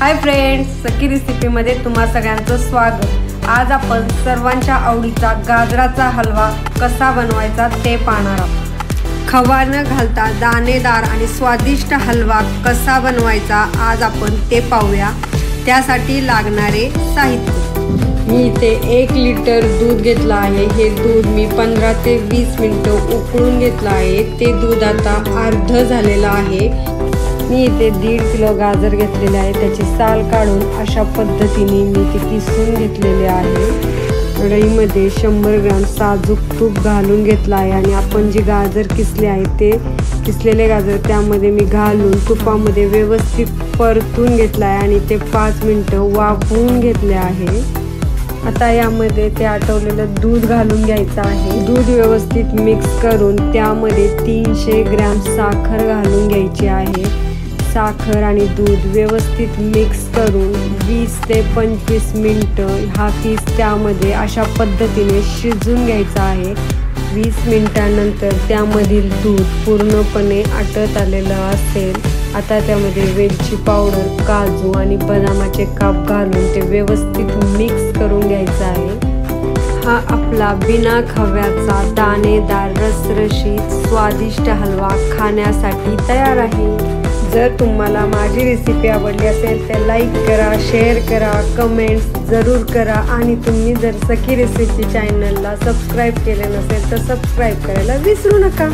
Hi friends, सखी रेसिपीमध्ये तुम्हा सगळ्यांचं स्वागत। आज आपण सर्वांच्या आवडीचा गाजराचा हलवा कसा बनवायचा ते पाहणार आहोत। खवा न घालता दाणेदार आणि स्वादिष्ट हलवा कसा बनवायचा आज आपण ते पाहूया। त्यासाठी लागणारे साहित्य, मी इथे 1 लिटर दूध घेतला आहे। हे दूध मी 15 ते 20 मिनिटं उकळून घेतलं आहे। ते दूध आता अर्ध झालेलं आहे। मी इथे 1.5 किलो गाजर घेतलेले आहे। त्याची साल काढून अशा पद्धतीने मी ते किसून घेतलेले आहे। कढईमध्ये 100 ग्रॅम साजूक तूप घालून घेतला आहे आणि आपण जे गाजर किसले आहे ते किसलेले गाजर त्यामध्ये मी घालून तुपामध्ये व्यवस्थित परतून घेतला आहे आणि ते 5 मिनिटं वाफवून घेतले आहे। आता यामध्ये ते आटवलेलं दूध घालून घ्यायचं आहे। दूध व्यवस्थित मिक्स करून त्यामध्ये 300 ग्रॅम साखर घालून घ्यायची आहे। साखर आणि दूध व्यवस्थित मिक्स करून 20 ते 25 मिनिटं हा किस त्यामध्ये अशा पद्धतीने शिजून घ्यायचा आहे। 20 मिनिटांनंतर त्यामधील दूध पूर्णपणे आटत आलेलं असेल। आता त्यामध्ये वेलची पावडर, काजू आणि बदामाचे काप घालून ते व्यवस्थित मिक्स करून घ्यायचं आहे। हा आपला बिना खव्याचा दाणेदार रसरशीत स्वादिष्ट हलवा खाण्यासाठी तयार आहे। जर तुम्हाला माझी रेसिपी आवडली असेल तर लाईक करा, शेअर करा, कमेंट्स जरूर करा आणि तुम्ही जर सखी रेसिपी चॅनलला सबस्क्राईब केले नसेल तर सबस्क्राईब करायला विसरू नका।